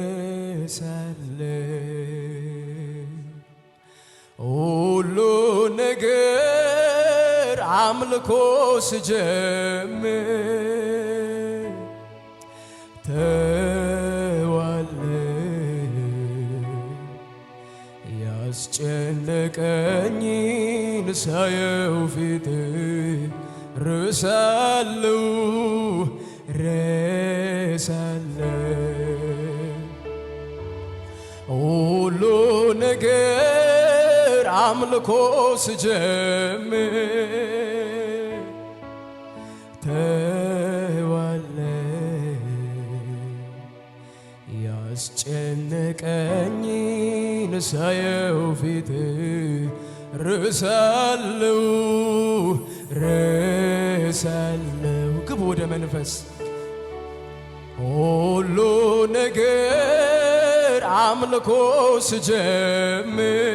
ረሳለ ሁሉ ነገር አምልኮ ስጀምር ተዋለ ያስጨነቀኝን ሳየው ፊት ረሳለሁ ሁሉ ነገር አምልኮ ስጀምር ተዋለ ያስጨነቀኝን ሳየው ፊት ረሳለሁ ግቡ ወደ መንፈስ ሁሉ ነገር አምልኮ ስጀምር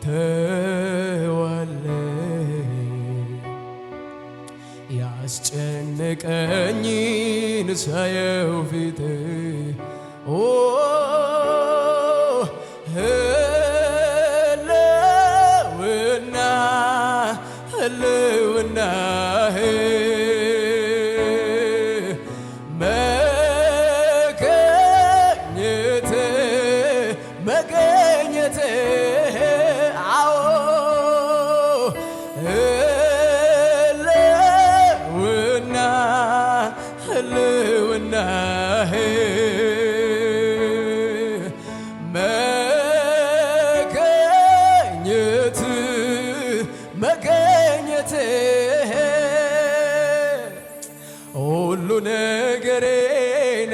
ተዋለ ያስጨነቀኝን ሳየው ፊት ህልውና መገኘት አዎ ህልውና መገኘት ሁሉ ነገሬን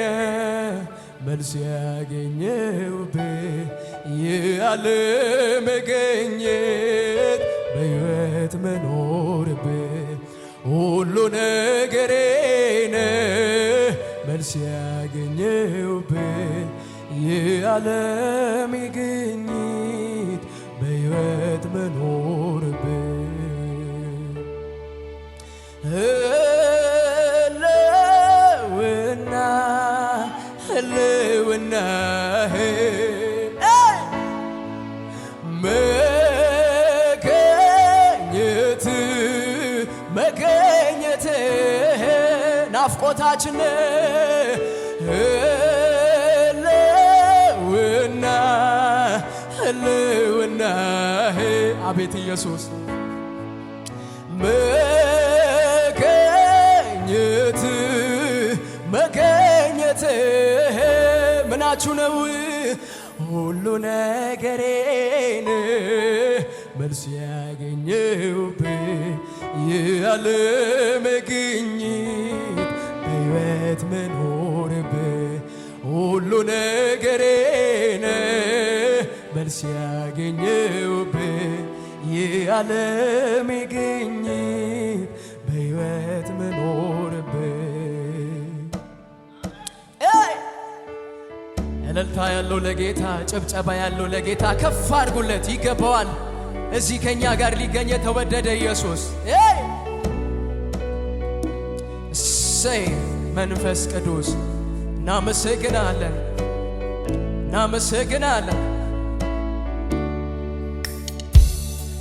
መልስ ያገኘውብህ ያለ መገኘት በሕይወት መኖርብህ ሁሉ ነገሬን መልስ ያገኘውብህ ያለ መገኘት በሕይወት መኖርብህ ህልውና መገኘት ናፍቆታችን ህልውና አቤት ኢየሱስ መገኘት ምናችሁ ነው ሁሉ ነገሬን መልስ ያገኘውብህ ያለ መገኘት በሕይወት መኖርብህ ሁሉ ነገሬን መልስ ያገኘውብህ ያለ መገኘት በሕይወት መኖርብህ እልልታ ያለው ለጌታ ጭብጨባ ያለው ለጌታ ከፍ አድርጉለት ይገባዋል እዚህ ከኛ ጋር ሊገኝ የተወደደ ኢየሱስ እሰይ መንፈስ ቅዱስ እናመሰግናለን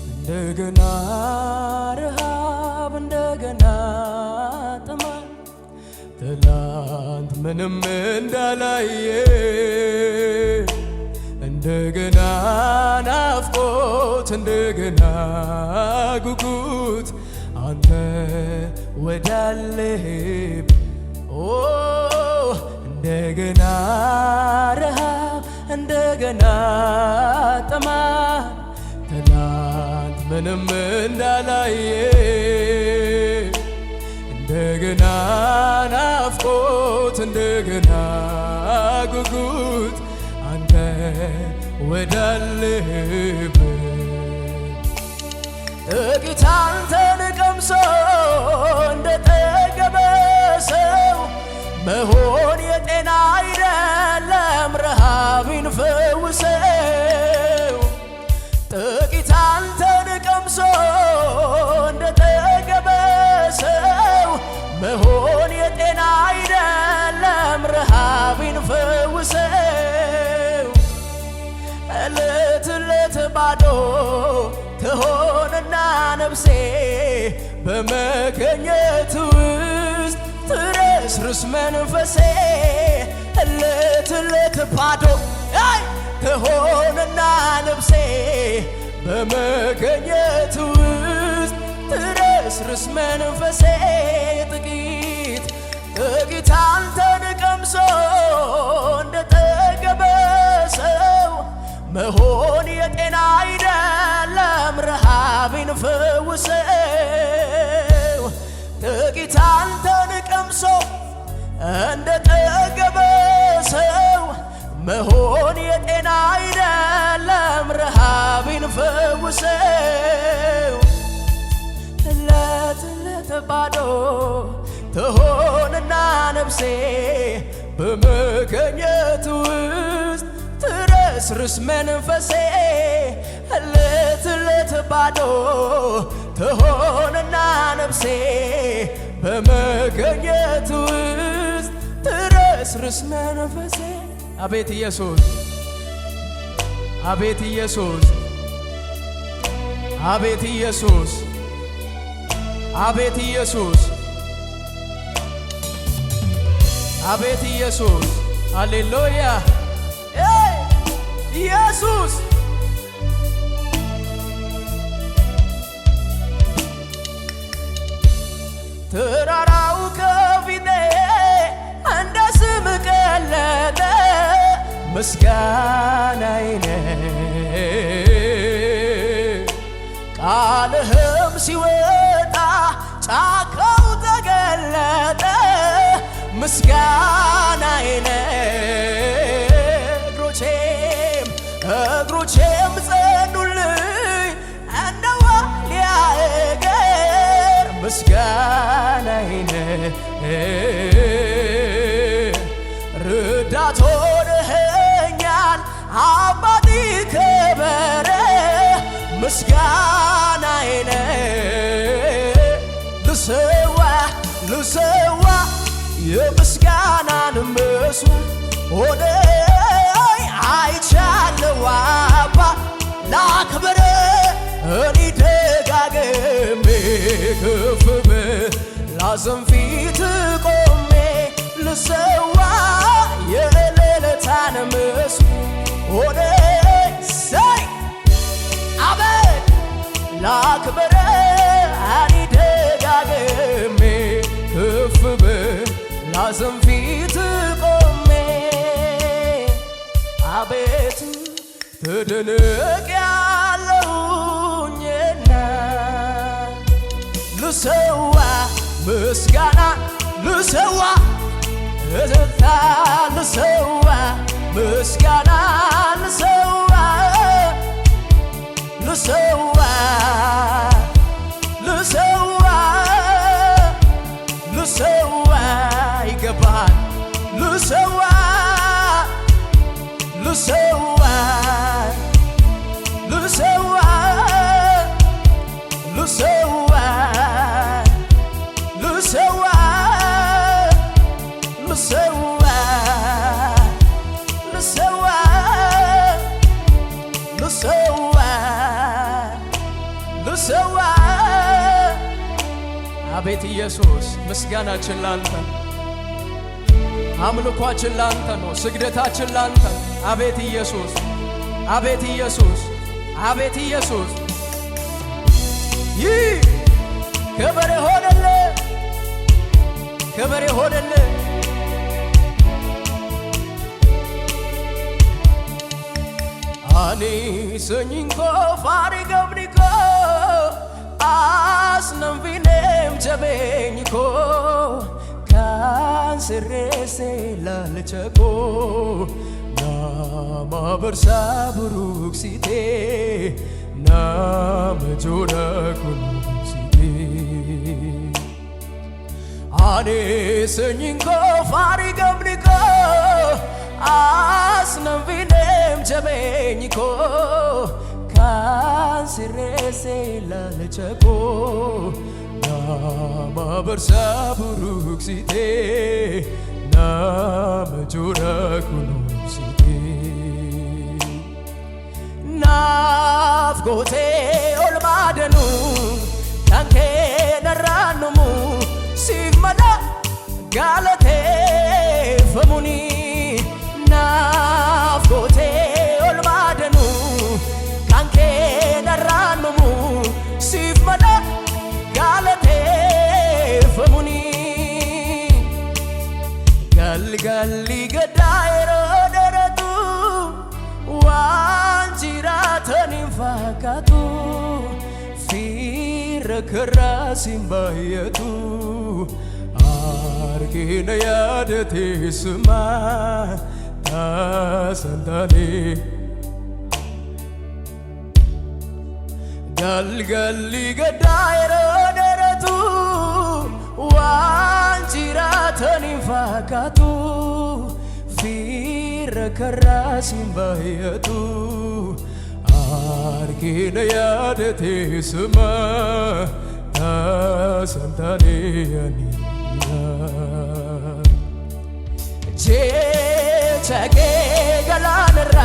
እንደገና ረሃብ እንደገና ጥማት ትላንት ምንም እንዳላየ እንደገና ናፍቆት እንደገና ጉጉት አንተ ወዳለህብ እንደገና ረሃብ እንደገና ጥማት ትላንት ምንም እንዳላየ እንደገና ናፍቆት እንደገና ጉጉት አንተ ወዳለህበት ጥቂት አንተን ቀምሶ እንደጠገበ ሰው መሆን የጤና አይደለም ረሃብን ፈውሰው ጥቂት አንተን ቀምሶ እንደጠገበ ሰው መሆን የጤና አይደለም ባዶ ትሆንና ነፍሴ በመገኘት ውስጥ ትረስርስ መንፈሴ እለት ባዶ ትሆንና ነፍሴ በመገኘት ውስጥ ትረስርስ መንፈሴ ጥቂት አንተን ቀምሶ እንደጠገበ ሰው መሆን የጤና አይደለም ረሃብን ፈውሰው ጥቂት አንተን ቀምሶ እንደጠገበ ሰው መሆን የጤና አይደለም ረሃብን ፈውሰው እለት ባዶ ትሆንና ነፍሴ በመገኘት ውስጥ ትረስርስ መንፈሴ እለት ባዶ ትሆንና ነፍሴ በመገኘት ውስጥ ትረስርስ መንፈሴ አቤት ኢየሱስ አቤት ኢየሱስ አቤት ኢየሱስ አቤት ኢየሱስ አቤት ኢየሱስ ሃሌሉያ ኢየሱስ ተራራው ከፊቴ እንደ ስም ቀለጠ ምስጋናዬ ቃልህም ሲወጣ ጫካው ተገለጠ ምስጋናዬ እግሮቼም ጸኑልኝ እንደ ዋልያ እግር ምስጋናዬ ረዳት ሆነኸኛል አባቴ ክበር ምስጋናዬ ልሰዋ የምስጋናን መስዋዕት ሆነ አይቻለው አባ ላክብር እኔ ደጋግሜ ከፍ በላዘን ፊት ቆሜ ልሰዋ የሌለታን መስዋዕት ሆነ ሳይ አቤት ላክብር እኔ ደጋግሜ ከፍ በላዘን ፊት ቆሜ አቤት ተደንቅ ያለሁኝና ልሰዋ ምስጋና ልሰዋ እልልታ ልሰዋ ምስጋና ልሰዋ ልሰዋ ልሰዋ ልሰዋ ይገባል ልሰዋ ልሰዋ ልሰዋ ልሰዋ ልሰዋ ልሰዋ ልሰዋ ልሰዋ ልሰዋ አቤት ኢየሱስ ምስጋናችን ላንተ አምልኳችን ላንተ ነው ስግደታችን ላንተ አቤት ኢየሱስ አቤት ኢየሱስ አቤት ኢየሱስ ይህ ክብር ይሆንልህ ክብር ይሆንልህ አኒ ሰኝንኮ ፋሪገምኒኮ አስነምቪኔም ጀቤኝኮ ካንስሬሴ ላልቸኮ nama bersa buruk site nama joda kunung site ane senyingko farigam niko asnam vinem jabenyiko kan sirese lalchako nama bersa buruk site nama joda kunung site na ናፍቆቴ ኦልማደኑ ካንኬ ነራኑሙ ሲመላ ጋለቴ ፈሙኒ ናፍቆቴ ኦልማደኑ ካንኬ ነራኑሙ ሲመላ ጋለቴ ፈሙኒ ገልገሊ ገዳይሮ ደረቱ ዋንጂራተኒን ፋካቱ ፊረከራ ሲምባየቱ አርጌነ ያደቴ ስማ ታሰንታኔ ገልገሊ ገዳይሮ ደረቱ ዋንጂራተኒን ፋካቱ ፊረከራ ሲምባየቱ አርጌነ ያደቴ ስማ ታሰንታኔ ያኒያ ቼቸጌ ገላነራ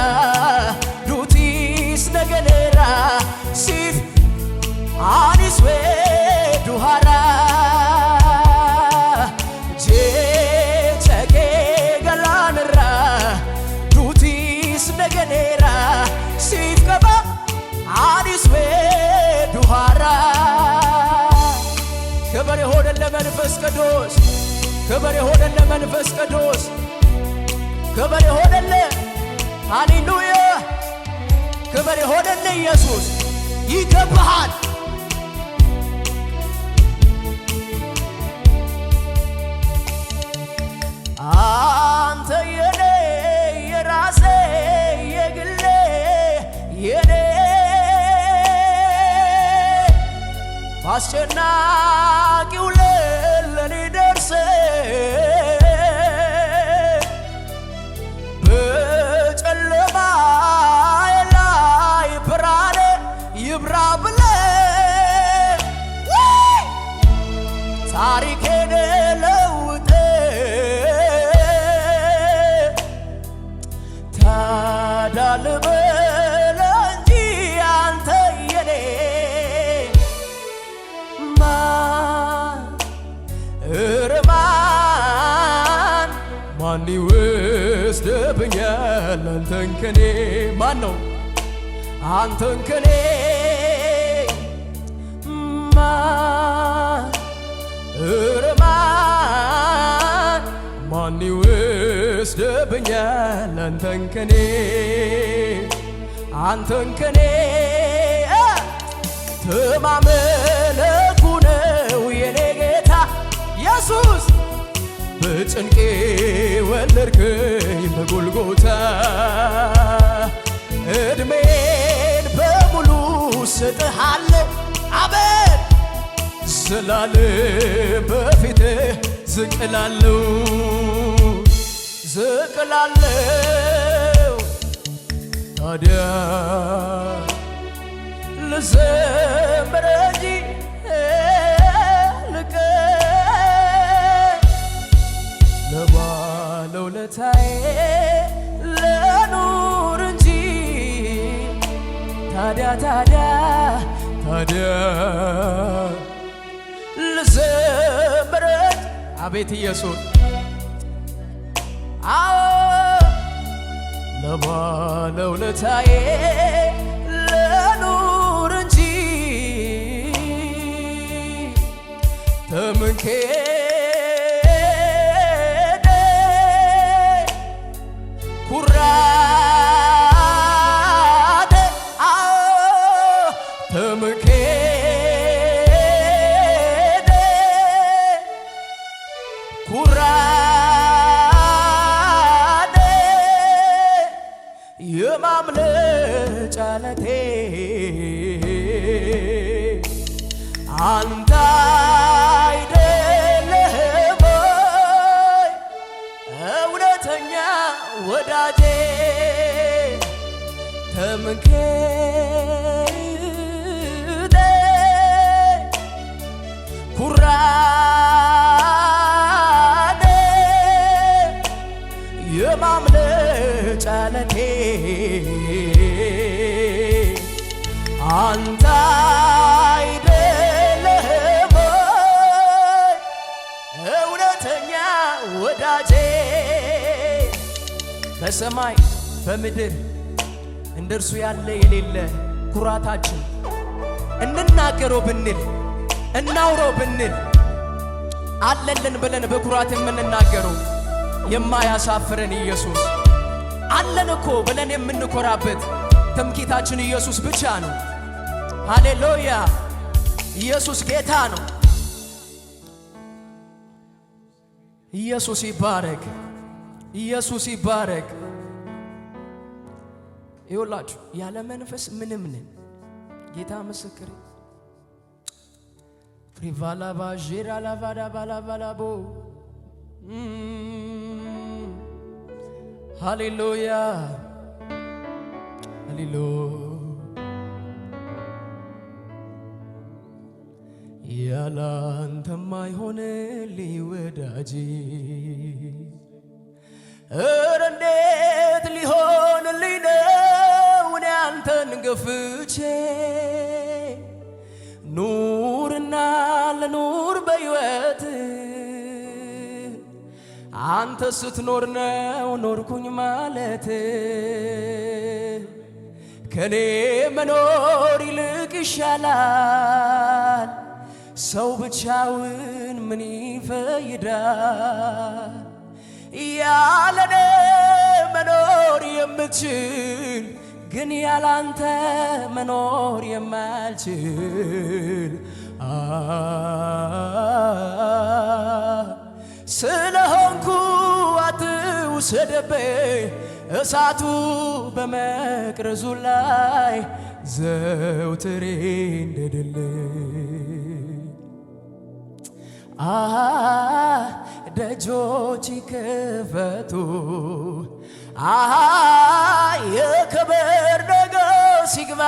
ዱቲስ ነገኔራ ሲፍ አኒስዌ ዱሃራ ቼቸጌ ገላነራ ዱቲስ ነገኔራ ሲፍ ገባ አኒስዌ ዱሃራ ክብር ይሁን ለመንፈስ ቅዱስ ክብር ይሁን ለመንፈስ ቅዱስ ክብር ይሁን ሃሌሉያ ክብር ይሁን ለኢየሱስ ይገባሃል አንተ የኔ የራሴ የግሌ የኔ አስጨናቂው ለኔ ደርሰ በጨለማዬ ላይ ብርሃን ይብራ ብለ ታሪኬን ለውጠ ታዲያ ልበል እንጂ አንተ የኔ ማን ይወስድብኛል አንተን ከኔ ማን ነው አንተን ከኔ ማን ይወስድብኛል አንተን ከኔ አንተን ከኔ ተማመለኩ ነው የኔ ጌታ ኢየሱስ በጭንቄ ወለድከኝ በጎልጎታ እድሜን በሙሉ ስጥሃለሁ አቤት ስላለም በፊትህ ዝቅ እላለሁ ታዲያ ልዘምር እንጂ ለባለውለታዬ ለኑር እንጂ ታዲያ ልዘምር አቤት ኢየሱስ አዎ ለባለውለታዬ ለኑር እንጂ ተመንኬ ኩራቴ ተመንኬ ኩራቴ የማምለጫ ዓለቴ አንተ አይደለህም ወይ እውነተኛ ወዳጄ ተመንክቴ ኩራቴ የማምለጫ ዓለቴ አንተ አይደለህም እውነተኛ ወዳጄ በሰማይ በምድር እንደርሱ ያለ የሌለ ኩራታችን እንናገረው ብንል እናውረው ብንል አለልን ብለን በኩራት የምንናገረው የማያሳፍረን ኢየሱስ አለን እኮ ብለን የምንኮራበት ትምክህታችን ኢየሱስ ብቻ ነው። ሃሌሉያ! ኢየሱስ ጌታ ነው። ኢየሱስ ይባረክ። ኢየሱስ ይባረክ። ይኸውላችሁ ያለ መንፈስ ምንም ነን። ጌታ ምስክሬ ፍሪቫላ ባጄራ ላቫዳ ባላባላቦ ሃሌሉያ ሃሌሉያ ያላንተማ አይሆንልኝ ወዳጄ እረ እንዴት ሊሆንልኝ ነው እኔ አንተን ገፍቼ ኑርና ለኑር በሕይወት አንተ ስትኖር ነው ኖርኩኝ ማለት ከኔ መኖር ይልቅ ይሻላል ሰው ብቻውን ምን ይፈይዳል ያለኔ መኖር የምትችል ግን ያላንተ መኖር የማልችል ስለሆንኩ አትውሰደብኝ እሳቱ በመቅረዙ ላይ ዘውትሬ እንደድልኝ ደጆች ይከፈቱ የክብር ንጉሥ ይግባ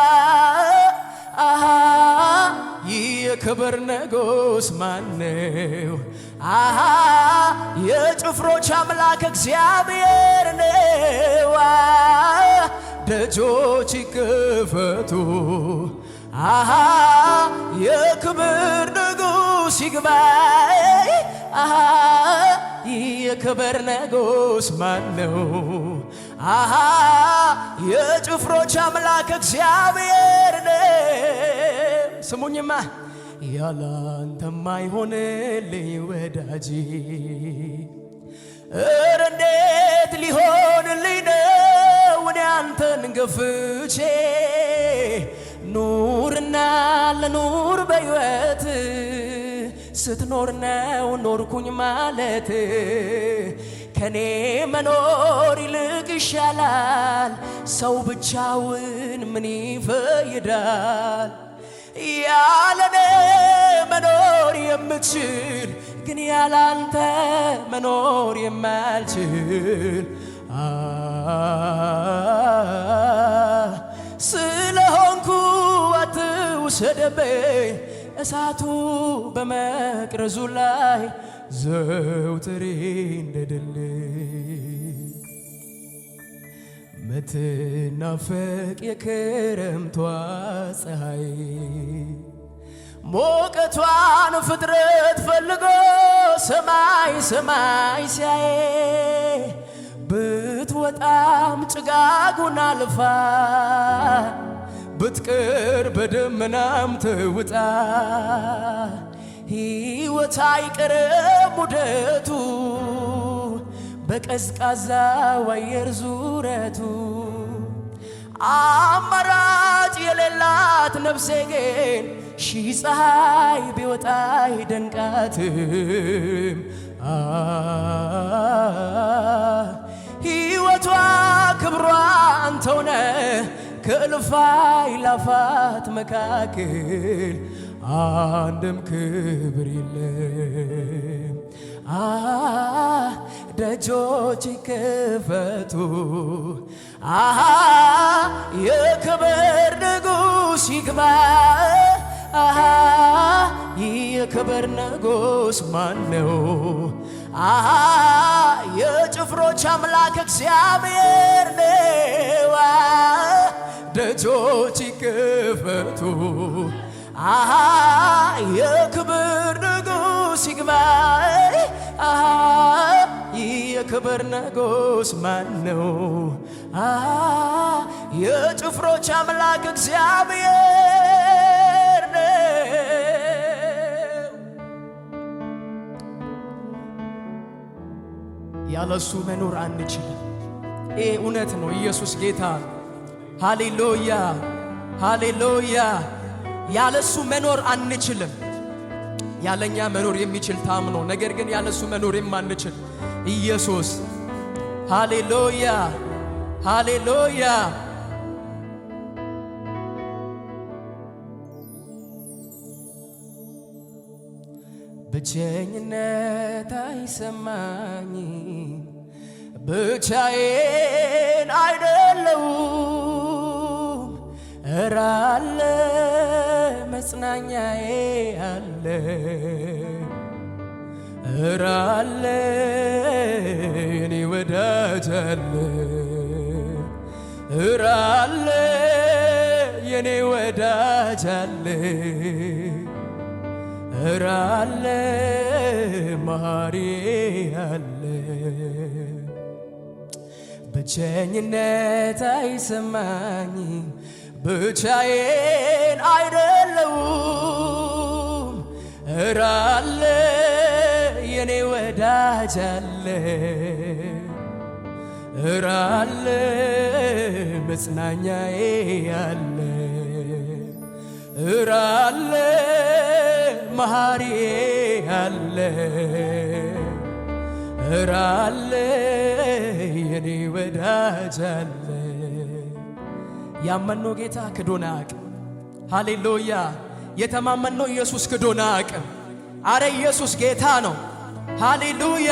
የክብር ንጉሥ ማነው? የጭፍሮች አምላክ እግዚአብሔር ነው። ደጆች ይከፈቱ የክብር ንጉሥ ይግባ የክብር ንጉሥ ማነው? የጭፍሮች አምላክ እግዚአብሔር ነው። ስሙኝማ ያላንተማ አይሆንልኝ ወዳጄ እረ እንዴት ሊሆንልኝ ነው እኔ አንተን ገፍቼ ኑርና ለኑር በሕይወት ስትኖር ነው ኖርኩኝ ማለት ከኔ መኖር ይልቅ ይሻላል ሰው ብቻውን ምን ይፈይዳል ያለኔ መኖር የምትችል ግን ያላንተ መኖር የማልችል ስለሆንኩ አትውሰደብኝ እሳቱ በመቅረዙ ላይ ዘውትሬ እንደድልኝ ምትናፈቅ የክረምቷ ፀሐይ ሞቀቷን ፍጥረት ፈልጎ ሰማይ ሰማይ ሲያይ ብትወጣም ጭጋጉን አልፋ ብትቀር በደመናም ተውጣ ሕይወት አይቀርም ሙደቱ በቀዝቃዛው አየር ዙረቱ አማራጭ የሌላት ነፍሴ ግን ሺህ ፀሐይ ቢወጣ አይደንቃትም ሕይወቷ ክብሯ አንተው ነህ ከእልፍ አእላፋት መካከል አንድም ክብር የለም ደጆች ይከፈቱ የክብር ንጉሥ ይግባ የክብር ንጉሥ ማነው? የጭፍሮች አምላክ እግዚአብሔር ነው። ደጆች ይከፈቱ። አሃ የክብር ንጉሥ ይግባ። አሃ የክብር ንጉሥ ማን ነው? የጭፍሮች አምላክ እግዚአብሔር ነው። ያለሱ መኖር አንችልም። ይህ እውነት ነው። ኢየሱስ ጌታ። ሃሌሉያ ሃሌሉያ። ያለሱ መኖር አንችልም። ያለኛ መኖር የሚችል ታምኖ፣ ነገር ግን ያለሱ መኖር የማንችል ኢየሱስ። ሃሌሉያ ሃሌሉያ። ብቸኝነት አይሰማኝም፣ ብቻዬን አይደለሁም። እረ አለ መጽናኛዬ አለ፣ እረ አለ የኔ ወዳጅ አለ፣ እረ አለ የኔ ወዳጅ አለ፣ እረ አለ መሐሪ አለ። ብቸኝነት አይሰማኝም፣ ብቻዬን አይደለሁም። እረ አለ የኔ ወዳጅ አለ፣ እረ አለ መጽናኛዬ አለ፣ እረ አለ መሐሪ አለ፣ እረ አለ የኔ ወዳጅ አለ። ያመነው ጌታ ክዶን አያውቅም። ሃሌሉያ። የተማመነው ኢየሱስ ክዶን አያውቅም። አረ ኢየሱስ ጌታ ነው። ሃሌሉያ።